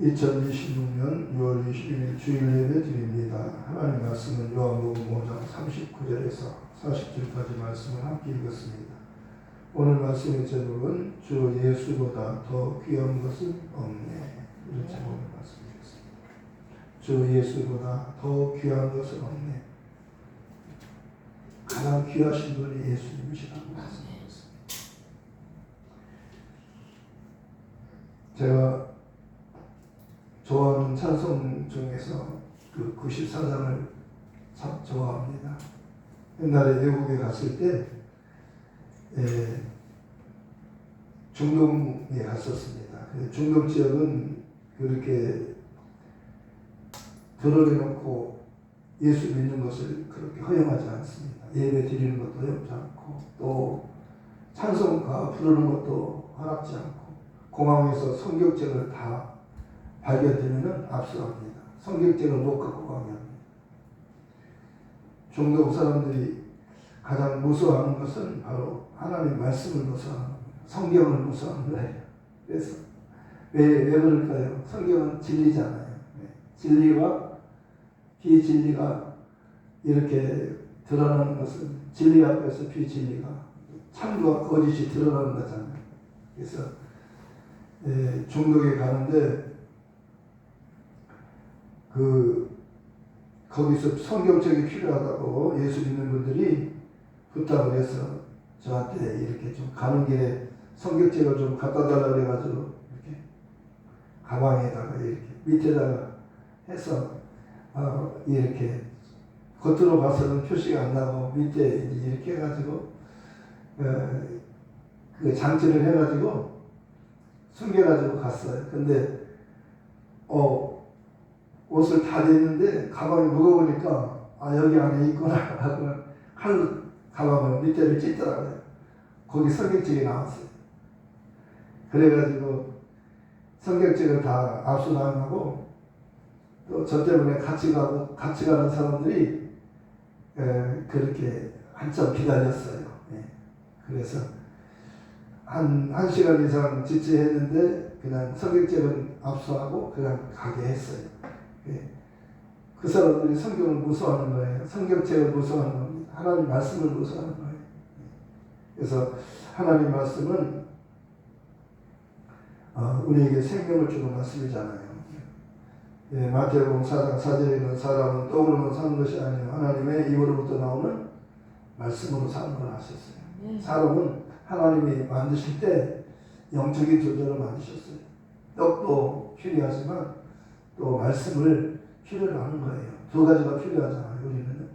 2026년 6월 21일 주일 예배 드립니다. 하나님 말씀은 요한복음 5장 39절에서 40절까지 말씀을 함께 읽었습니다. 오늘 말씀의 제목은 주 예수보다 더 귀한 것은 없네. 이런 제목의 말씀이었습니다. 주 예수보다 더 귀한 것은 없네. 가장 귀하신 분이 예수님이시라고 말씀하셨습니다. 제가 좋아하는 찬송 중에서 그 94장을 참 좋아합니다. 옛날에 외국에 갔을 때 중동에 갔었습니다. 중동 지역은 그렇게 드러내놓고 예수 믿는 것을 그렇게 허용하지 않습니다. 예배 드리는 것도 허용하지 않고 또 찬송가 부르는 것도 허락지 않고 공항에서 성경책을 다 발견되면 압수합니다. 성경책을 못 갖고 가게 합니다. 중동 사람들이 가장 무서워하는 것은 바로 하나님의 말씀을 무서워하는 겁니다. 성경을 무서워하는 거예요. 그래서 왜 그럴까요? 성경은 진리잖아요. 진리와 비진리가 이렇게 드러나는 것은 진리 앞에서 비진리가 참과 거짓이 드러나는 거잖아요. 그래서 중동에 가는데 거기서 성경책이 필요하다고 예수 믿는 분들이 부탁을 해서 저한테 이렇게 좀 가는 길에 성경책을 좀 갖다 달라고 그래가지고 이렇게 가방에다가 이렇게 밑에다가 해서 이렇게 겉으로 봐서는 표시가 안 나고 밑에 이렇게 해가지고 그 장치를 해가지고 숨겨가지고 갔어요. 근데 옷을 다 냈는데 가방이 무거우니까 여기 안에 있구나 하고 칼로 가방을 밑에를 찢더라고요. 거기 성경책이 나왔어요. 그래가지고 성경책을 다 압수당하고 또 저 때문에 같이 가는 사람들이 그렇게 한참 기다렸어요. 그래서 한 시간 이상 지체했는데 그냥 성경책은 압수하고 그냥 가게 했어요. 그 사람들이 성경을 무서워하는 거예요. 성경책을 무서워하는 겁니다. 하나님 말씀을 무서워하는 거예요. 그래서 하나님 말씀은 우리에게 생명을 주는 말씀이잖아요. 마태복음 4장 4절에는 사람은 떡으로만 사는 것이 아니라 하나님의 입으로부터 나오는 말씀으로 사는 걸 하셨어요. 사람은 하나님이 만드실 때 영적인 존재로 만드셨어요. 떡도 필요하지만 또 말씀을 필요로 하는 거예요. 두 가지가 필요하잖아요. 우리는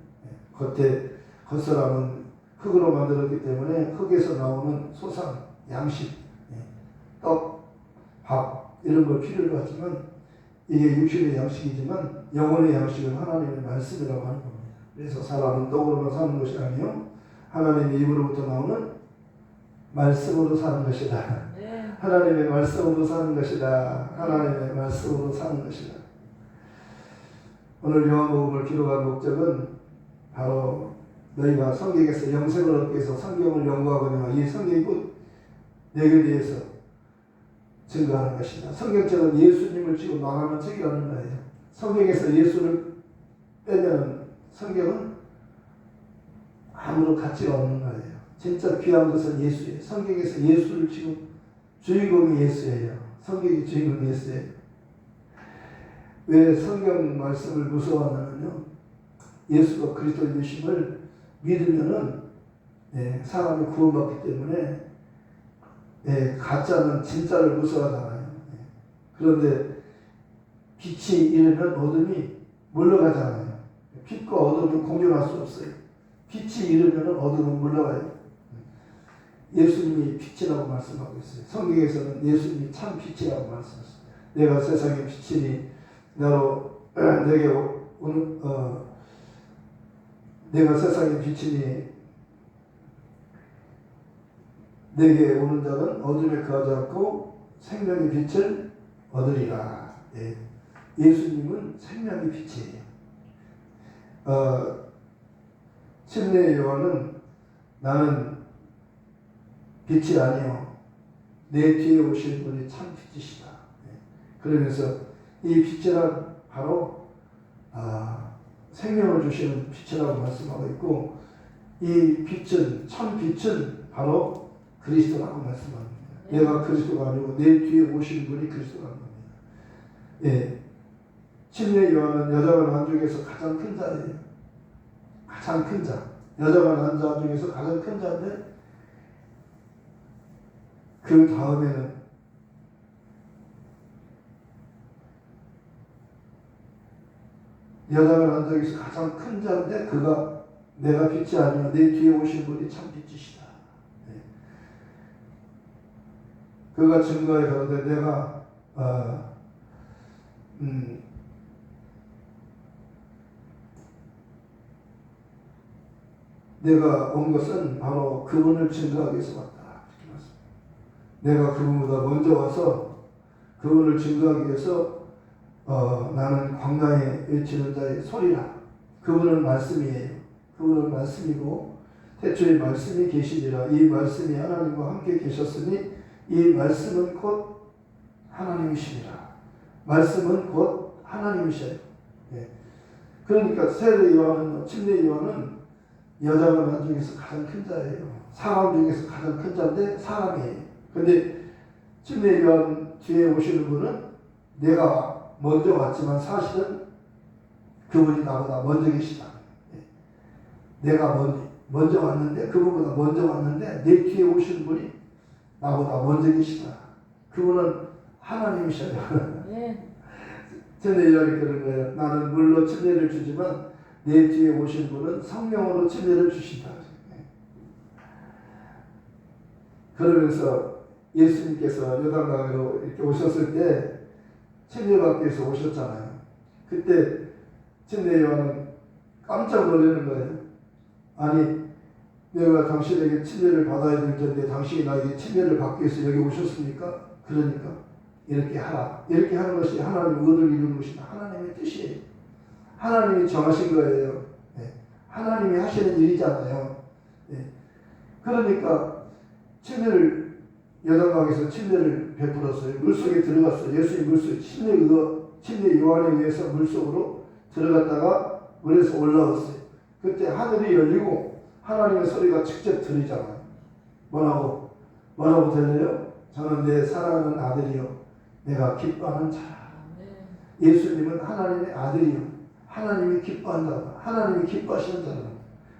겉사람은 흙으로 만들었기 때문에 흙에서 나오는 소상, 양식, 떡, 밥 이런 걸 필요로 하지만 이게 육신의 양식이지만 영혼의 양식은 하나님의 말씀이라고 하는 겁니다. 그래서 사람은 떡으로만 사는 것이 아니요 하나님의 입으로부터 나오는 말씀으로 사는 것이다. 하나님의 말씀으로 사는 것이다. 하나님의 말씀으로 사는 것이다. 오늘 요한복음을 기록한 목적은 바로 너희가 성경에서 영생을 얻기 위해서 성경을 연구하거니와 이 성경이 곧 내게 대해서 증거하는 것이다. 성경책은 예수님을 지금 망하는 책이라는 거예요. 성경에서 예수를 빼면 성경은 아무런 가치가 없는 거예요. 진짜 귀한 것은 예수예요. 성경에서 예수를 지금 주인공이 예수예요. 성경이 주인공이 예수예요. 왜 성경 말씀을 무서워하냐면요. 예수가 그리스도이심을 믿으면은 사람이 구원받기 때문에 가짜는 진짜를 무서워하잖아요. 그런데 빛이 이르면 어둠이 물러가잖아요. 빛과 어둠은 공존할 수 없어요. 빛이 이르면 어둠은 물러가요. 예수님이 빛이라고 말씀하고 있어요. 성경에서는 예수님이 참 빛이라고 말씀하셨어요. 내가 세상의 빛이니 내가 세상의 빛이니 내게 오는 자는 어둠에 거하지 않고 생명의 빛을 얻으리라. 예수님은 생명의 빛이에요. 침례 요한은 나는 빛이 아니요 내 뒤에 오실 분이 참 빛이시다. 그러면서 이 빛이란 바로 생명을 주시는 빛이라고 말씀하고 있고, 이 빛은, 참 빛은 바로 그리스도라고 말씀합니다. 내가 그리스도가 아니고 내 뒤에 오신 분이 그리스도라는 겁니다. 예. 침례 요한은 여자가 난 중에서 가장 큰 자예요. 가장 큰 자. 여자가 난 자 중에서 가장 큰 자인데, 그 다음에는 여자가 난 중에서 가장 큰 자인데, 그가 내가 빛이 아니요 내 뒤에 오신 분이 참 빛이시다. 네. 그가 증거에 가로되 내가 내가 온 것은 바로 그분을 증거하기 위해서 왔다. 내가 그분보다 먼저 와서 그분을 증거하기 위해서 나는 광야에 외치는 자의 소리라. 그분은 말씀이에요. 그분은 말씀이고 태초에 말씀이 계시니라. 이 말씀이 하나님과 함께 계셨으니 이 말씀은 곧 하나님이시니라. 말씀은 곧 하나님이셔요. 예. 그러니까 세례 요한은, 침례 요한은 여자가 난 중에서 가장 큰 자예요. 사람 중에서 가장 큰 자인데 사람이에요. 근데 침례 요한 뒤에 오시는 분은 내가 먼저 왔지만 사실은 그분이 나보다 먼저 계시다. 내가 먼저 왔는데, 그분보다 먼저 왔는데 내 뒤에 오시는 분이 나보다 먼저 계시다. 그분은 하나님이셔요. 네. 침례 요한이 그런 거예요. 나는 물로 침례를 주지만 내 뒤에 오신 분은 성령으로 침례를 주신다. 그러면서 예수님께서 요단강으로 이렇게 오셨을 때 침례받기 위해서 오셨잖아요. 그때 침례 요한은 깜짝 놀라는 거예요. 아니, 내가 당신에게 침례를 받아야 될 텐데 당신이 나에게 침례를 받기 위해서 여기 오셨습니까? 그러니까 이렇게 하라. 이렇게 하는 것이 하나님의 의를 이루는 것이다. 하나님의 뜻이에요. 하나님이 정하신 거예요. 네. 하나님이 하시는 일이잖아요. 네. 그러니까 침례를 요단강에서 침례를 베풀었어요. 물속에 들어갔어요. 예수님 물속에 침례 요한에 의해서 물속으로 들어갔다가 물에서 올라왔어요. 그때 하늘이 열리고 하나님의 소리가 직접 들리잖아요. 뭐라고 들려요? 저는 내 사랑하는 아들이요 내가 기뻐하는 자라. 예수님은 하나님의 아들이요 하나님이 기뻐한다. 하나님이 기뻐하시는 자라.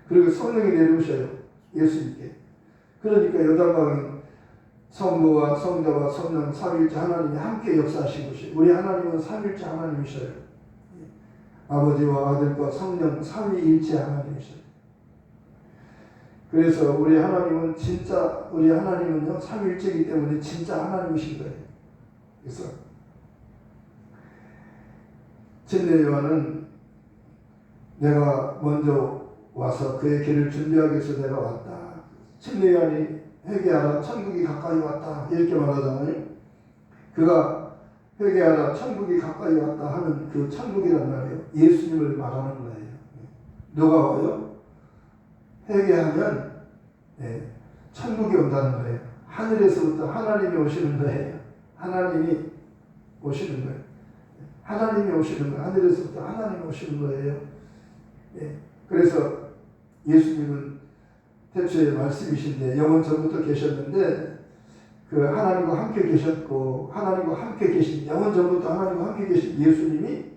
그리고 성령이 내려오셔요. 예수님께. 그러니까 요단강은 성부와 성자와 성령 삼위일체 하나님이 함께 역사하신 것이, 우리 하나님은 삼위일체 하나님이셔요. 아버지와 아들과 성령 삼위일체 하나님이셔요. 그래서 우리 하나님은 진짜, 우리 하나님은요 삼위일체이기 때문에 진짜 하나님이신 거예요. 그래서 침례 요한은 내가 먼저 와서 그의 길을 준비하기 위해서 내가 왔다. 침례 요한이 회개하라 천국이 가까이 왔다 이렇게 말하잖아요. 그가 회개하라 천국이 가까이 왔다 하는 그 천국이란 말이에요. 예수님을 말하는 거예요. 누가 와요? 회개하면 천국이 온다는 거예요. 하늘에서부터 하나님이 오시는 거예요. 하나님이 오시는 거예요. 하나님이 오시는 거예요. 하늘에서부터 하나님이 오시는 거예요. 그래서 예수님은 태초에 말씀이신데 영원 전부터 계셨는데 그 하나님과 함께 계셨고, 하나님과 함께 계신, 영원 전부터 하나님과 함께 계신 예수님이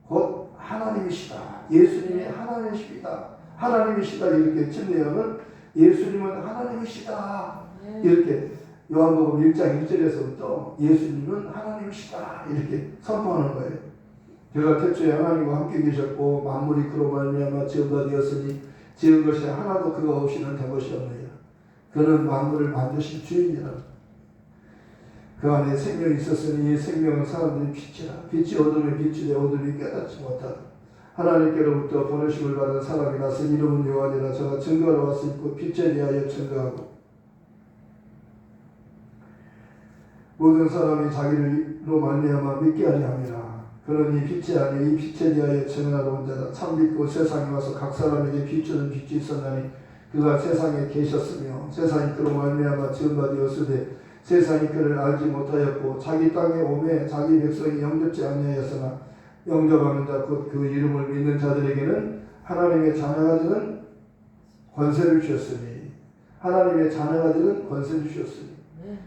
곧 하나님이시다. 예수님이 하나님이시다. 하나님이시다. 이렇게 침례요한은 예수님은 하나님이시다. 이렇게 요한복음 1장 1절에서부터 예수님은 하나님이시다. 이렇게 선포하는 거예요. 그가 태초에 하나님과 함께 계셨고 만물이 그로 말미암아 지은 바 되었으니 지은 것이 하나도 그가 없이는 된 것이 없느니라. 그는 만물을 만드신 주인이라. 그 안에 생명이 있었으니 이 생명은 사람들이 빛이라. 빛이 어둠에 비추되 어둠이 깨닫지 못하다. 하나님께로부터 보내심을 받은 사람이 나서 이름은 요한이라. 저가 증거하러 왔으니 빛에 대하여 증거하고 모든 사람이 자기로 말미암아 믿게 하려 함이라. 그는 이 빛이 아니요 이 빛에 대하여 증언하러 온 자다. 참 빛고 세상에 와서 각 사람에게 비추는 빛이 있었나니 그가 세상에 계셨으며 세상이 그로 말미암아 지은 바 되었으되 세상이 그를 알지 못하였고 자기 땅에 오매 자기 백성이 영접지 아니하였으나 영접하는 자 곧 그 이름을 믿는 자들에게는 하나님의 자녀가 되는 권세를 주셨으니 하나님의 자녀가 되는 권세를 주셨으니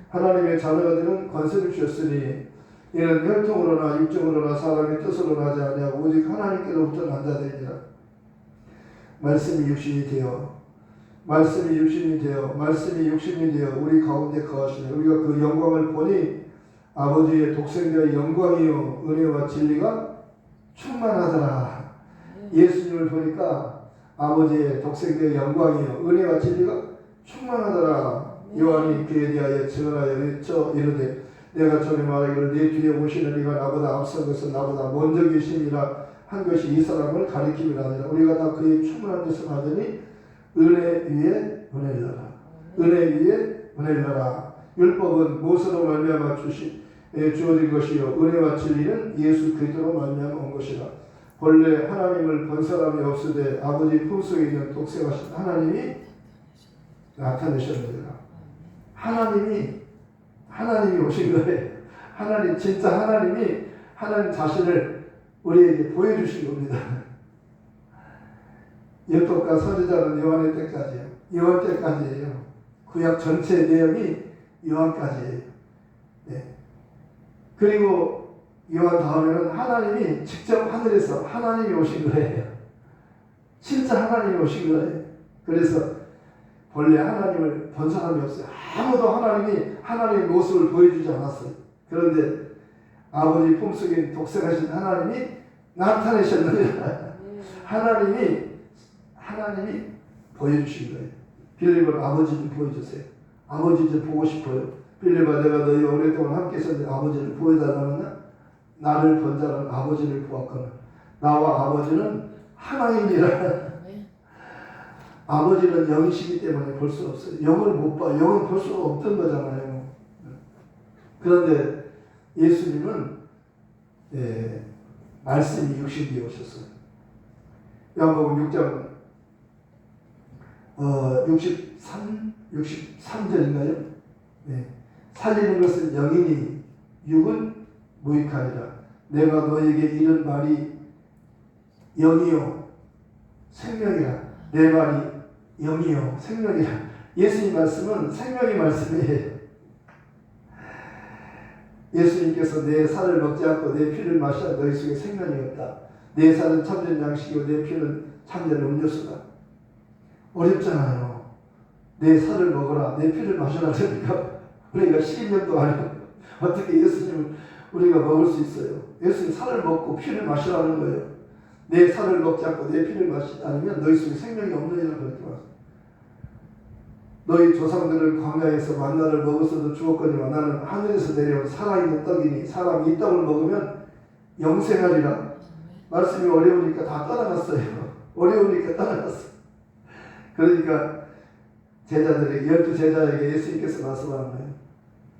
하나님의 자녀가 되는 권세를 주셨으니 이는 혈통으로나 육정으로나 사람의 뜻으로나 하지 아니하고 오직 하나님께로부터 난 자들이니라. 말씀이 육신이 되어 우리 가운데 거하시네. 우리가 그 영광을 보니 아버지의 독생자의 영광이요 은혜와 진리가 충만하더라. 예수님을 보니까 아버지의 독생자의 영광이요 은혜와 진리가 충만하더라. 요한이 그에 대하여 증언하여 외쳐 이르되 내가 전에 말하기를 내 뒤에 오시는 이가 나보다 앞선 것은 나보다 먼저 계심이라 한 것이 이 사람을 가리킴이라 하니라. 우리가 다 그의 충만한 것을 받으니 은혜 위에 은혜를 하라. 율법은 무엇으로 말미암아 주어진 것이요 은혜와 진리는 예수 그리스도로 말미암아 온 것이라. 본래 하나님을 본 사람이 없으되 아버지 품속에 있는 독생하신 하나님이 나타내셨느니라. 하나님이 오신 거예요. 진짜 하나님이 하나님 자신을 우리에게 보여주신 겁니다. 율법과 선지자는 요한 때까지예요. 구약 전체 내용이 요한까지예요. 네. 그리고 요한 다음에는 하나님이 직접 하늘에서 하나님이 오신 거예요. 진짜 하나님이 오신 거예요. 그래서 본래 하나님을 본 사람이 없어요. 아무도 하나님의 모습을 보여주지 않았어요. 그런데 아버지 품속에 독생하신 하나님이 나타내셨느니라. 하나님이 보여주신 거예요. 빌립은 아버지 좀 보여주세요. 아버지 좀 보고 싶어요. 빌립아 내가 너희 오랫동안 함께 있었는데 아버지를 보여달라느냐? 나를 본 자는 아버지를 보았거늘 나와 아버지는 하나이니라. 아버지는 영이시기 때문에 볼 수 없어요. 영을 못 봐. 영은 볼 수가 없던 거잖아요. 그런데 예수님은 말씀이 육신이 오셨어요. 요한복음 6장 63절인가요? 네. 살리는 것은 영이니 육은 무익하니라. 내가 너에게 이른 말이 영이요 생명이라. 내 말이 영이요 생명이라. 예수님 말씀은 생명의 말씀이에요. 예수님께서 내 살을 먹지 않고 내 피를 마시아 너희 속에 생명이 없다. 내 살은 참된 양식이고 내 피는 참된 음료수다. 어렵잖아요. 내 살을 먹어라, 내 피를 마셔라. 그러니까 우리가 식인종도 아니고 어떻게 예수님을 우리가 먹을 수 있어요? 예수님 살을 먹고 피를 마시라는 거예요. 내 살을 먹지 않고 내 피를 마시지 않으면 너희 속에 생명이 없느니라 그렇게 말합니다. 너희 조상들은 광야에서 만나를 먹었어도 죽었거니와 나는 하늘에서 내려온 살아있는 떡이니 사람이 이 떡을 먹으면 영생하리라. 말씀이 어려우니까 다 떠나갔어요. 어려우니까 떠나갔어요. 그러니까 제자들에게 12제자에게 예수님께서 말씀하는 거예요.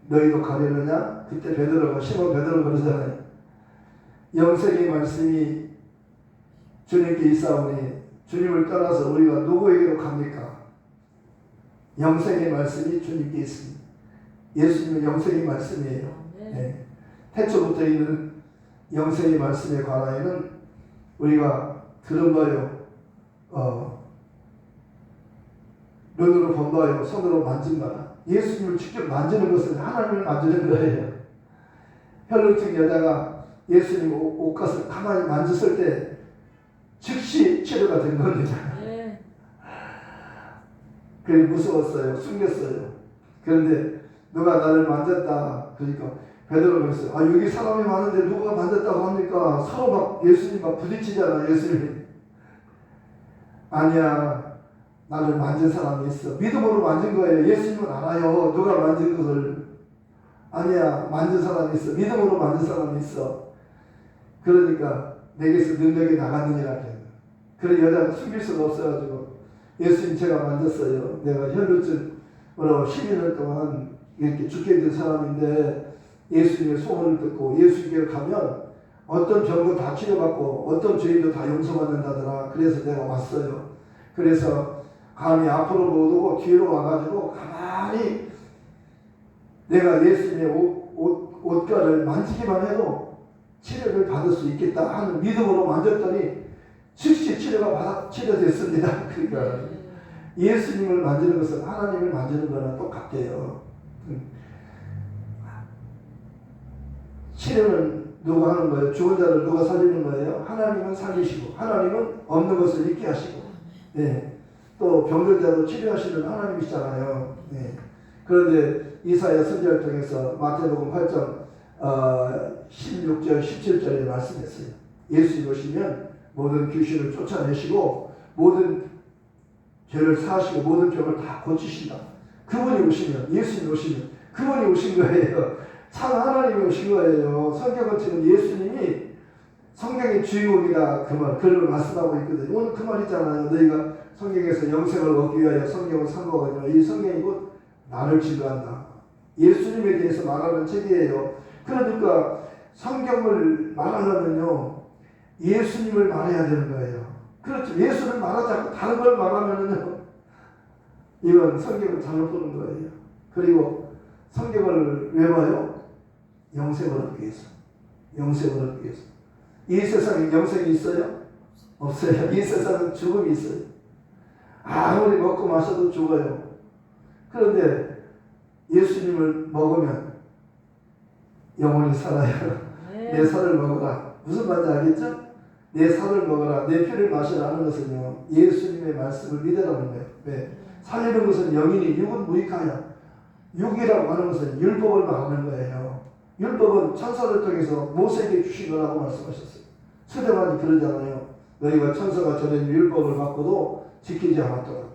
너희도 가려느냐? 그때 시몬 베드로가 그러잖아요. 영생의 말씀이 주님께 있사오니 주님을 떠나서 우리가 누구에게로 갑니까? 영생의 말씀이 주님께 있습니다. 예수님은 영생의 말씀이에요. 네. 태초부터 있는 영생의 말씀에 관하여는 우리가 들은 바요, 눈으로 본 바요, 손으로 만진 바라. 예수님을 직접 만지는 것은 하나님을 만지는 거예요. 혈루증 여자가 예수님 옷가슴을 가만히 만졌을 때 즉시 치료가 된 겁니다. 그게 무서웠어요. 숨겼어요. 그런데 누가 나를 만졌다. 그러니까 베드로가 그랬어요. 여기 사람이 많은데 누가 만졌다고 합니까? 서로 막 예수님 막 부딪히잖아. 예수님이. 아니야. 나를 만진 사람이 있어. 믿음으로 만진 거예요. 예수님은 알아요. 누가 만진 것을. 아니야. 만진 사람이 있어. 믿음으로 만진 사람이 있어. 그러니까 내게서 능력이 나갔느니라 그래요. 그런 여자가 숨길 수가 없어가지고 예수님 제가 만졌어요. 내가 혈루증으로 12년 동안 이렇게 죽게 된 사람인데 예수님의 소문을 듣고 예수님께 가면 어떤 병도 다 치료받고 어떤 죄인도 다 용서받는다더라. 그래서 내가 왔어요. 그래서 감히 앞으로 못 오고 뒤로 와가지고 가만히 내가 예수님의 옷가를 만지기만 해도 치료를 받을 수 있겠다 하는 믿음으로 만졌더니 즉시 치료됐습니다. 그러니까 예수님을 만지는 것은 하나님을 만지는 거랑 똑같아요. 치료는 누가 하는 거예요? 죽은 자를 누가 살리는 거예요? 하나님은 살리시고 하나님은 없는 것을 있게 하시고, 네. 또 병든 자도 치료하시는 하나님이시잖아요. 네. 그런데 이사야 선지자를 통해서 마태복음 8장 16절 17절에 말씀했어요. 예수님 오시면 모든 귀신을 쫓아내시고 모든 죄를 사하시고 모든 병을 다 고치신다. 그분이 오시면, 예수님 오시면 그분이 오신 거예요. 참 하나님이 오신 거예요. 성경은 지금 예수님이 성경의 주인공이다, 그를 말씀하고 있거든요. 오늘 그 말이잖아요. 너희가 성경에서 영생을 얻기 위하여 성경을参考하거니와 이 성경이 곧 나를 증거한다. 예수님에 대해서 말하는 책이에요. 그러니까 성경을 말하려면요, 예수님을 말해야 되는 거예요. 그렇죠. 예수를 말하지 않고 다른 걸 말하면은요, 이건 성경을 잘못 보는 거예요. 그리고 성경을 왜 봐요? 영생을 얻기 위해서. 영생을 얻기 위해서. 이 세상에 영생이 있어요? 없어요. 이 세상은 죽음이 있어요. 아무리 먹고 마셔도 죽어요. 그런데 예수님을 먹으면 영원히 살아요. 내 살을 먹어라. 무슨 말인지 알겠죠? 내 살을 먹어라. 내 피를 마시라 하는 것은요, 예수님의 말씀을 믿으라는 거예요. 왜? 살리는 것은 영이니 육은 무익하여. 육이라고 하는 것은 율법을 말하는 거예요. 율법은 천사를 통해서 모세에게 주신 거라고 말씀하셨어요. 스데반이 그러잖아요. 너희가 천사가 전해 율법을 받고도 지키지 않았더라.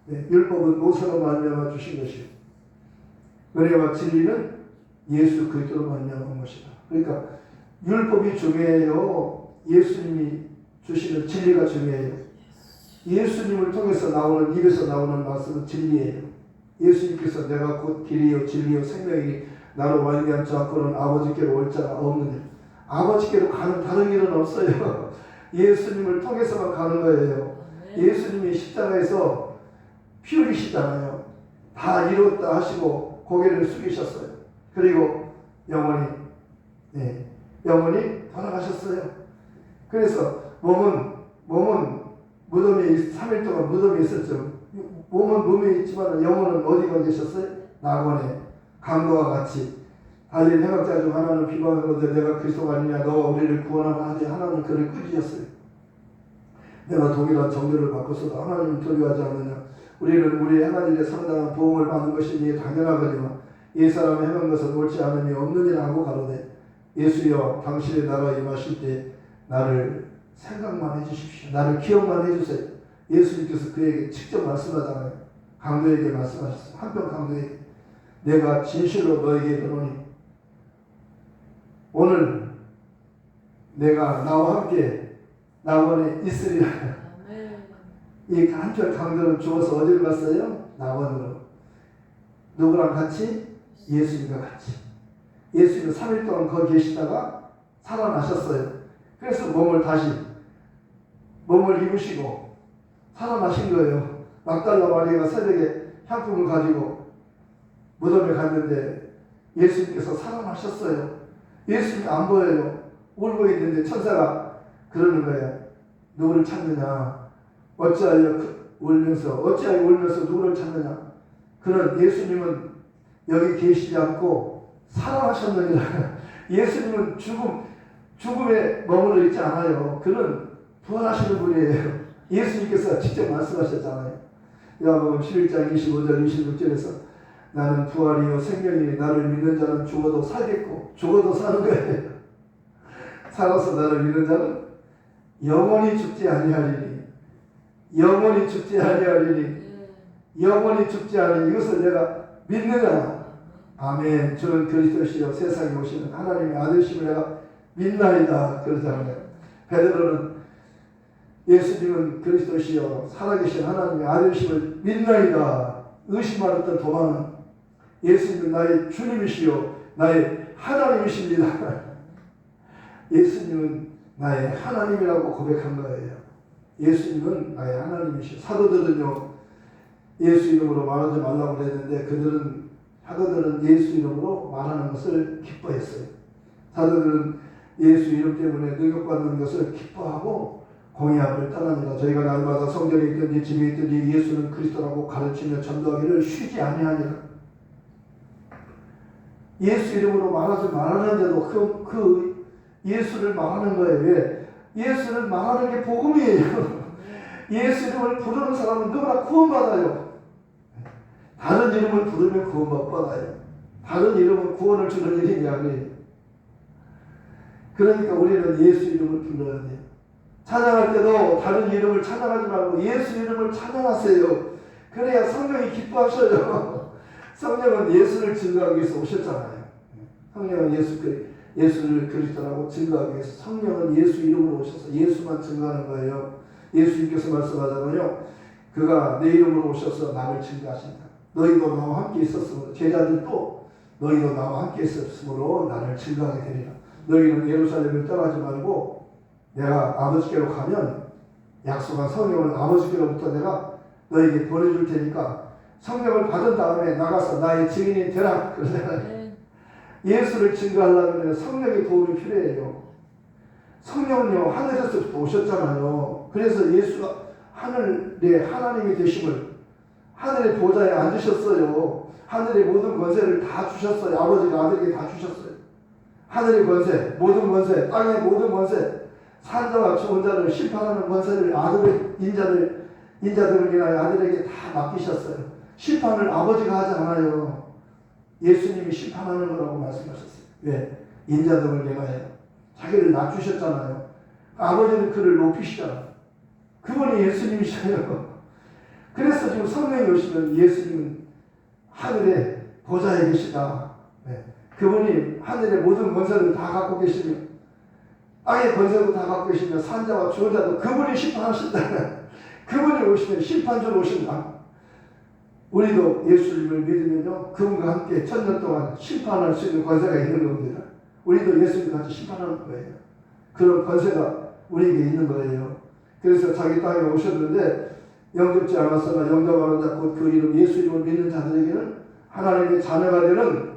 네, 율법은 모세로 말미암아 주신 것이요, 은혜와 진리는 예수 그리스도로 말미암은 것이다. 그러니까 율법이 중요해요. 예수님이 주시는 진리가 중요해요. 예수님을 통해서 나오는, 입에서 나오는 말씀은 진리예요. 예수님께서 내가 곧 길이요 진리요 생명이니 나로 말미암지 않고는 아버지께로 올 자가 없느니라. 아버지께로 가는 다른 길은 없어요. 예수님을 통해서만 가는 거예요. 예수님이 십자가에서 피 흘리시잖아요. 다 이뤘다 하시고 고개를 숙이셨어요. 그리고 영원히 돌아가셨어요. 그래서 몸은 무덤에 3일 동안 무덤에 있었죠. 몸은 몸에 있지만 영혼은 어디가 계셨어요? 낙원에 강도와 같이 달린 해박자 중 하나는 비방하거든 내가 그리스도가 아니냐, 너가 우리를 구원하라 하되 하나는 그를 꾸짖었어요. 내가 동일한 정죄를 받고서도 하나님은 두려워하지 않느냐. 우리는 우리의 행한 일에 상당한 보응을 받는 것이니 당연하거니와 이 사람의 행한 것은 옳지 않음이 없느니라 하고 가로되 예수여 당신의 나라에 임하실 때 나를 생각만 해주십시오. 나를 기억만 해주세요. 예수님께서 그에게 직접 말씀하잖아요. 강도에게 말씀하셨어요. 한편 강도에게 내가 진실로 너에게 이르노니 오늘 내가 나와 함께 낙원에 있으리라. 이 한편 강도는 죽어서 어디로 갔어요? 낙원으로. 누구랑 같이? 예수님과 같이. 예수님은 3일 동안 거기 계시다가 살아나셨어요. 그래서 몸을 입으시고 살아나신 거예요. 막달라 마리아가 새벽에 향품을 가지고 무덤에 갔는데 예수님께서 살아나셨어요. 예수님이 안 보여요. 울고 있는데 천사가 그러는 거예요. 누구를 찾느냐? 어찌하여 울면서 누구를 찾느냐? 그는 예수님은 여기 계시지 않고 살아나셨느니라. 예수님은 죽음에 머물러 있지 않아요. 그는 부활하시는 분이에요. 예수님께서 직접 말씀하셨잖아요. 요한복음 11장 25절 26절에서 나는 부활이요 생명이니 나를 믿는 자는 죽어도 살겠고 죽어도 사는 거예요. 살아서 나를 믿는 자는 영원히 죽지 아니하리니 영원히 죽지 아니하리니 영원히 죽지 아니하리니 이것을 내가 믿느냐. 아멘. 저는 그리스도시요 세상에 오시는 하나님의 아들심을 내가 믿나이다 그러잖아요. 베드로는 예수님은 그리스도시요 살아계신 하나님의 아들심을 믿나이다. 의심하였던 도마는 예수님은 나의 주님이시요 나의 하나님이십니다. 예수님은 나의 하나님이라고 고백한 거예요. 예수님은 나의 하나님이시요. 사도들은요 예수 이름으로 말하지 말라고 그랬는데 그들은 사도들은 예수 이름으로 말하는 것을 기뻐했어요. 사도들은 예수 이름 때문에 능력받는 것을 기뻐하고 공의함을 떠납니다. 저희가 날마다 성전에 있든지 집에 있든지 예수는 그리스도라고 가르치며 전도하기를 쉬지 아니하니라. 예수 이름으로 말하지 말하는데도 그 예수를 말하는 거예요. 왜? 예수를 말하는 게 복음이에요. 예수 이름을 부르는 사람은 누구나 구원받아요. 다른 이름을 부르면 구원 못 받아요. 다른 이름은 구원을 주는 이름이 아니에요. 그러니까 우리는 예수 이름을 불러야 돼요. 찬양할 때도 다른 이름을 찬양하지 말고 예수 이름을 찬양하세요. 그래야 성령이 기뻐하셔요. 성령은 예수를 증거하기 위해서 오셨잖아요. 성령은 예수를 그리스도라고 증거하기 위해서 성령은 예수 이름으로 오셔서 예수만 증거하는 거예요. 예수님께서 말씀하자면요. 그가 내 이름으로 오셔서 나를 증거하신다. 너희도 나와 함께 있었으므로 제자들도 너희도 나와 함께 있었으므로 나를 증거하게 되리라. 너희는 예루살렘을 떠나지 말고 내가 아버지께로 가면 약속한 성령을 아버지께로부터 내가 너에게 보내줄 테니까 성령을 받은 다음에 나가서 나의 증인이 되라. 그러잖아요. 예수를 증거하려면 성령의 도움이 필요해요. 성령은요 하늘에서부터 오셨잖아요. 그래서 예수가 하늘의 하나님이 되심을 하늘의 보좌에 앉으셨어요. 하늘의 모든 권세를 다 주셨어요. 아버지가 아들에게 다 주셨어요. 하늘의 권세, 모든 권세, 땅의 모든 권세, 산자와 죽은 자를 심판하는 권세를 인자들을 인하여 아들에게 다 맡기셨어요. 심판을 아버지가 하지 않아요. 예수님이 심판하는 거라고 말씀하셨어요. 왜? 인자들을 인하여 자기를 낮추셨잖아요. 아버지는 그를 높이시잖아요. 그분이 예수님이셔요. 그래서 지금 성령이 오시면 예수님은 하늘의 보좌에 계시다. 네. 그분이 하늘의 모든 권세를 다 갖고 계시며 땅의 권세도 다 갖고 계시며 산자와 죽은 자도 그분이 심판하신다. 그분이 오시면 심판주로 오신다. 우리도 예수님을 믿으면요 그분과 함께 천년 동안 심판할 수 있는 권세가 있는 겁니다. 우리도 예수님 같이 심판하는 거예요. 그런 권세가 우리에게 있는 거예요. 그래서 자기 땅에 오셨는데 영접지 않았으나 영접하는 자 곧 그 이름 예수 이름을 믿는 자들에게는 하나님의 자녀가 되는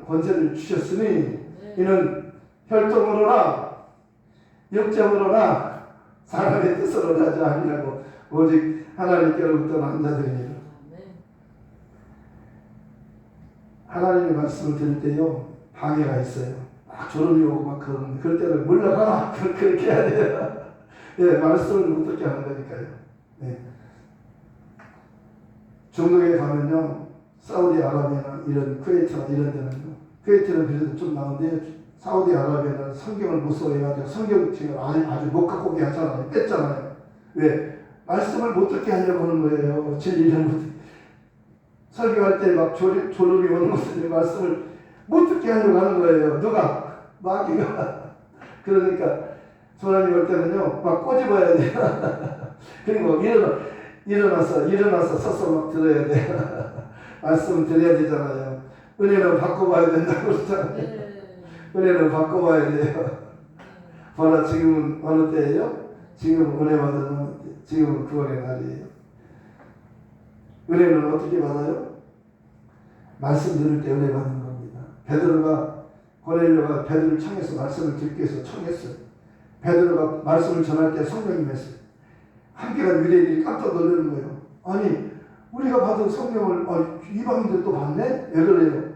권세를 주셨으니 이는 혈통으로나 육정으로나 사람의 뜻으로 하지 아니하고 오직 하나님께로부터 난 자들이니라. 하나님의 말씀을 들을 때요 방해가 있어요. 막 졸음이 오고 막 그럴 때는 물러가라 그렇게 해야 돼요. 예, 말씀을 못 듣게 하는 거니까요. 예. 중동에 가면요 사우디아라비아나 이런 쿠웨이트나 이런 데는요 쿠웨이트는 그래도 좀 나은데 사우디아라비아는 성경을 무서워해가지고 성경책을 아주 못 갖고 오게 하잖아요. 뺐잖아요. 왜? 말씀을 못 듣게 하려고 하는 거예요. 진리를 못 듣게. 설교할 때 막 졸음이 오는 것을 말씀을 못 듣게 하려고 하는 거예요. 누가? 마귀가. 그러니까 소란이 올 때는요 막 꼬집어야 돼요. 그리고 일어나서 서서 막 들어야 돼요. 말씀 드려야 되잖아요. 은혜는 바꿔봐야 된다고 그러잖아요. 은혜는 바꿔봐야 돼요. 보라 지금은 어느 때예요? 지금은 은혜 받는 지금은 구원의 날이에요. 은혜는 어떻게 받아요? 말씀 들을 때 은혜 받는 겁니다. 고넬료가 베드로를 청해서 말씀을 듣기 위해서 청했어요. 베드로가 말씀을 전할 때 성령이 맺어요. 함께 간 유대인들이 깜짝 놀라는 거예요. 아니 우리가 받은 성령을 이방인들도 받네? 왜 그래요?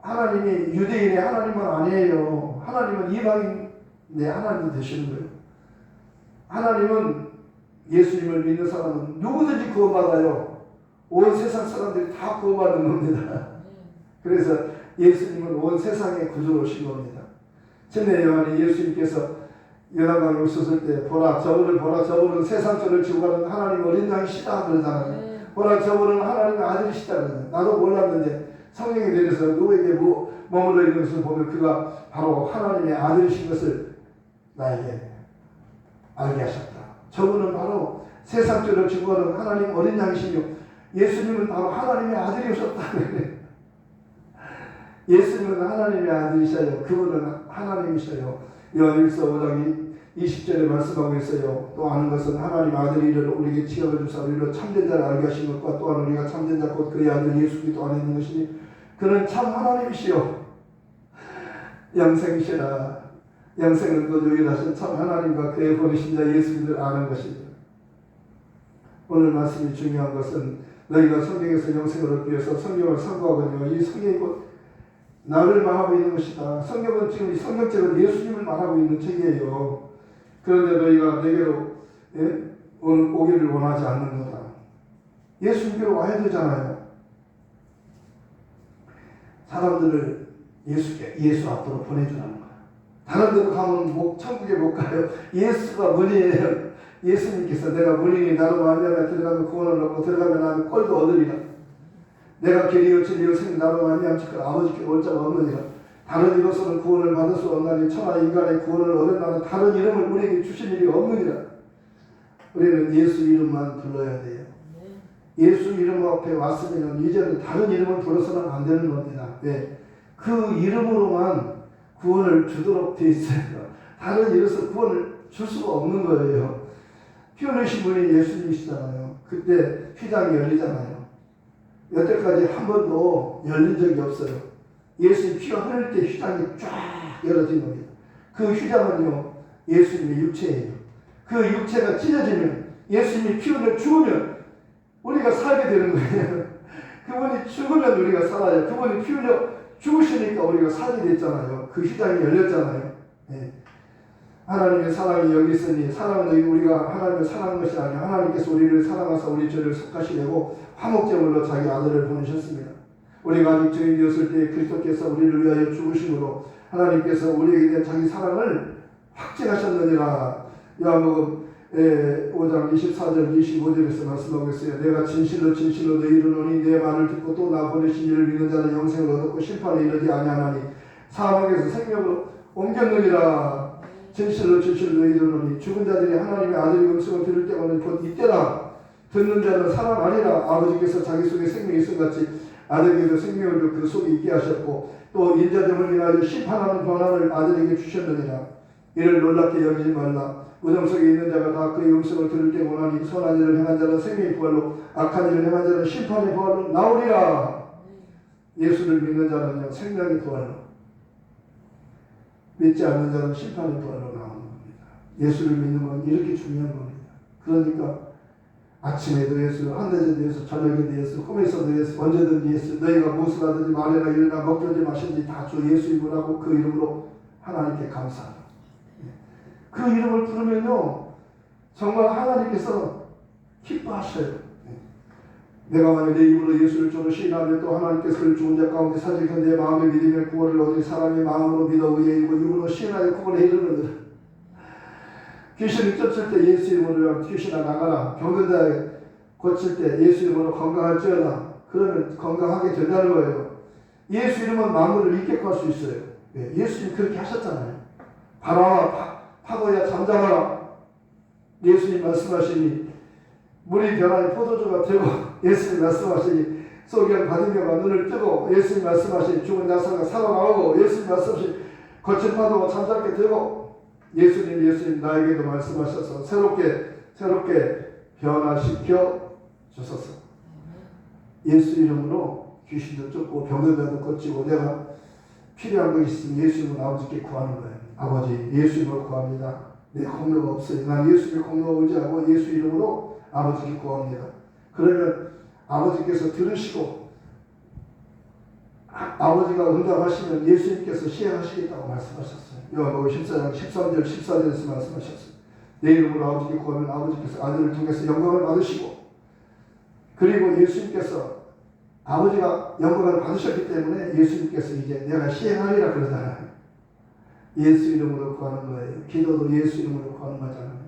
하나님이 유대인의 하나님은 아니에요. 하나님은 이방인의 하나님 되시는 거예요. 하나님은 예수님을 믿는 사람은 누구든지 구원받아요. 온 세상 사람들이 다 구원받는 겁니다. 그래서 예수님은 온 세상의 구주로 오신 겁니다. 천내 요한이 예수님께서 요단강에 오셨을 때 보라 저분은 세상전을 지고 가는 하나님 어린 양이시다 그러잖아요. 보라 저분은 하나님의 아들이시다 그러잖아요. 나도 몰랐는데 성령이 내려서 누구에게 머물러 있는 것을 보면 그가 바로 하나님의 아들이신 것을 나에게 알게 하셨다. 저분은 바로 세상전을 지고 가는 하나님 어린 양이시며 예수님은 바로 하나님의 아들이셨다. 예수님은 하나님의 아들이셔요. 그분은 하나님이셔요. 요한 1서 5장 20절에 말씀하고 있어요. 또 아는 것은 하나님 아들이 이르러 우리에게 지각을 주사 우리로 참된 자를 알게 하신 것과 또한 우리가 참된 자 곧 그의 아들 예수 그리스도 안에 있는 것이니 그는 참 하나님이시요 영생이시라. 영생은 곧 유일하신 참 하나님과 그의 보내신 자 예수 그리스도를 아는 것이니. 오늘 말씀이 중요한 것은 너희가 성경에서 영생을 얻기 위해서 성경을 상고하거든요. 이 성경이 곧 나를 말하고 있는 것이다. 성경은 지금 이 성경책은 예수님을 말하고 있는 책이에요. 그런데 너희가 내게로 오기를 원하지 않는다. 예수님께로 와야 되잖아요. 사람들을 예수 앞으로 보내주라는 거야. 다른 데로 가면 천국에 못 가요. 예수가 문이에요. 예수님께서 내가 문이니 나로 말미암아 들어가면 구원을 얻고 들어가면 나는 꼴도 얻으리라. 내가 길이요 진리요 생명 나로 말미암아 아버지께 올 자가 없느니라. 다른 이로서는 구원을 받을 수 없나니 천하 인간의 구원을 얻으려는 다른 이름을 우리에게 주신 일이 없느니라. 우리는 예수 이름만 불러야 돼요. 예수 이름 앞에 왔으면 이제는 다른 이름을 불러서는 안 되는 겁니다. 왜? 그 이름으로만 구원을 주도록 돼 있어요. 다른 이름으로서 구원을 줄 수가 없는 거예요. 피 흘리신 분이 예수님이시잖아요. 그때 휘장이 열리잖아요. 여태까지 한 번도 열린 적이 없어요. 예수님 피가 흐를 때 휘장이 쫙 열어진 겁니다. 그 휘장은요, 예수님의 육체예요. 그 육체가 찢어지면, 예수님이 피 흘려 죽으면 우리가 살게 되는 거예요. 그분이 죽으면 우리가 살아요. 그분이 피 흘려 죽으시니까 우리가 살게 됐잖아요. 그 휘장이 열렸잖아요. 네. 하나님의 사랑이 여기 있으니 사랑은 우리가 하나님을 사랑한 것이 아니라 하나님께서 우리를 사랑하사 우리 죄를 속하시려고 화목제물로 자기 아들을 보내셨습니다. 우리가 아직 죄인이었을 때 그리스도께서 우리를 위하여 죽으심으로 하나님께서 우리에게 대한 자기 사랑을 확증하셨느니라. 요한복음 5장 24절 25절에서 말씀하고 있어요. 내가 진실로 진실로 너희를 이르노니 내 말을 듣고 또 나 보내신 이를 믿는 자는 영생을 얻었고 심판에 이르지 아니하나니 사망에서 생명으로 옮겼느니라. 진실로 진실로 너희를 이르노니 죽은 자들이 하나님의 아들의 음성을 들을 때마다 곧 이때라. 듣는 자는 살아나리라. 아버지께서 자기 속에 생명이 있음같이 아들에게도 생명을 그 속에 있게 하셨고 또 인자됨을 인하여 심판하는 권한을 아들에게 주셨느니라. 이를 놀랍게 여기지 말라. 무덤 속에 있는 자가 다 그의 음성을 들을 때 원하니 선한 일을 행한 자는 생명의 부활로 악한 일을 행한 자는 심판의 부활로 나오리라. 예수를 믿는 자는요 생명의 부활로, 믿지 않는 자는 심판의 부활로 나오는 겁니다. 예수를 믿는 건 이렇게 중요한 겁니다. 그러니까 아침에도 예수, 한낮에도 예수, 저녁에도 예수, 꿈에서도 예수, 언제든지 예수, 너희가 무엇을 하든지 말이나 일이나 먹든지 마시든지 다 주 예수 이름으로 그 이름으로 하나님께 감사하라. 그 이름을 부르면요 정말 하나님께서 기뻐하셔요. 내가 만약 내 입으로 예수를 주로 시인하면 또 하나님께서 그를 죽은 자 가운데 살리게 내 마음에 믿으면 구원을 얻으니 사람이 마음으로 믿어 의에 이르고 입으로 시인하여 구원에 이르느니라. 귀신을 쫓을 때 예수 이름으로 귀신아 나가라. 병든 자에 고칠 때 예수 이름으로 건강할지어다. 그러면 건강하게 된다는 거예요. 예수 이름은 만물을 일깨할 수 있어요. 예수님 그렇게 하셨잖아요. 바라와 파도야 잠잠하라. 예수님 말씀하시니 물이 변하니 포도주가 되고 예수님 말씀하시니 소경 바디며가 눈을 뜨고 예수님 말씀하시니 죽은 나사가 살아나오고 예수님 말씀하시니 거친 파도가 잠잠게 되고 예수님 나에게도 말씀하셔서 새롭게 변화시켜 주소서. 예수 이름으로 귀신도 쫓고 병든 자도 고치고 내가 필요한 것이 있으면 예수 이름으로 아버지께 구하는 거예요. 아버지 예수 이름으로 구합니다. 내 공로가 없어요. 난 예수님의 공로가 의지하고 예수 이름으로 아버지께 구합니다. 그러면 아버지께서 들으시고 아버지가 응답하시면 예수님께서 시행하시겠다고 말씀하셨어요. 요한복음 14장 13절 14절에서 말씀하셨어요. 내 이름으로 아버지께 구하면 아버지께서 아들을 통해서 영광을 받으시고 그리고 예수님께서 아버지가 영광을 받으셨기 때문에 예수님께서 이제 내가 시행하리라 그러잖아요. 예수 이름으로 구하는 거예요. 기도도 예수 이름으로 구하는 거잖아요.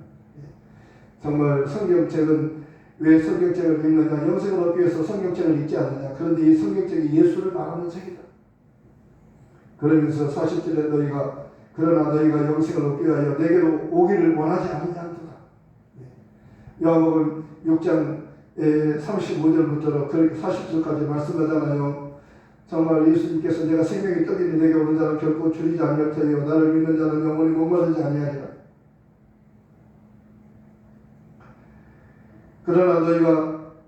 정말 성경책은 왜 성경책을 읽느냐? 영생을 얻기 위해서 성경책을 읽지 않느냐? 그런데 이 성경책이 예수를 말하는 책이다. 그러면서 40절에 그러나 너희가 영생을 얻기 위하여 내게로 오기를 원하지 않느냐도다. 요한복음 6장 35절부터 40절까지 말씀하잖아요. 정말 예수님께서 내가 생명의 떡이니 내게 오는 자는 결코 줄이지 아니할 터이요 나를 믿는 자는 영원히 목마르지 아니하리라. 그러나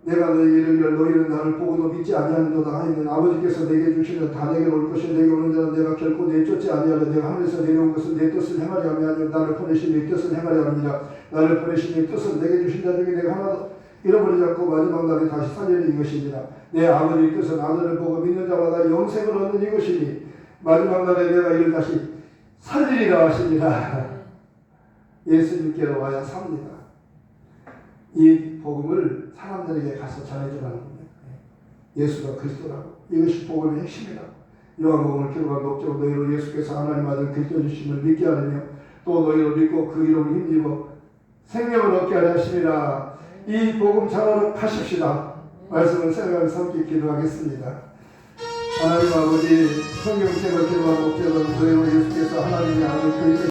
내가 너희에게 이르기를 너희는 나를 보고도 믿지 아니하는도다 하였는 아버지께서 내게 주시는 다 내게 올 것이 내게 오는 자는 내가 결코 내쫓지 아니하려 내가 하늘에서 내려온 것은 내 뜻을 행하려 함이 아니라 나를 보내신 내 뜻을 행하려 함이라. 나를 보내신 내 뜻은 내게 주신 자 중에 내가 하나도 잃어버리지 않고 마지막 날에 다시 살리는 이것이니라. 내 아버지의 뜻은 아들을 보고 믿는 자마다 영생을 얻는 이것이니 마지막 날에 내가 이를 다시 살리리라 하시니라. 예수님께로 와야 삽니다. 이 복음을 사람들에게 가서 전해주라는 겁니다. 예수가 그리스도라고. 이것이 복음의 핵심이다. 요한복음을 기록한 목적은 너희로 예수께서 하나님 아들 그리스도 주심을 믿게 하느며 또 너희로 믿고 그 이름을 힘입어 생명을 얻게 하려 하심이라. 이 복음 전하러 가십시다. 말씀을 생각하면서 함께 기도하겠습니다. 하나님 아버지, 성경책을 기록한 목적은 너희로 예수께서 하나님의 아들 그리스도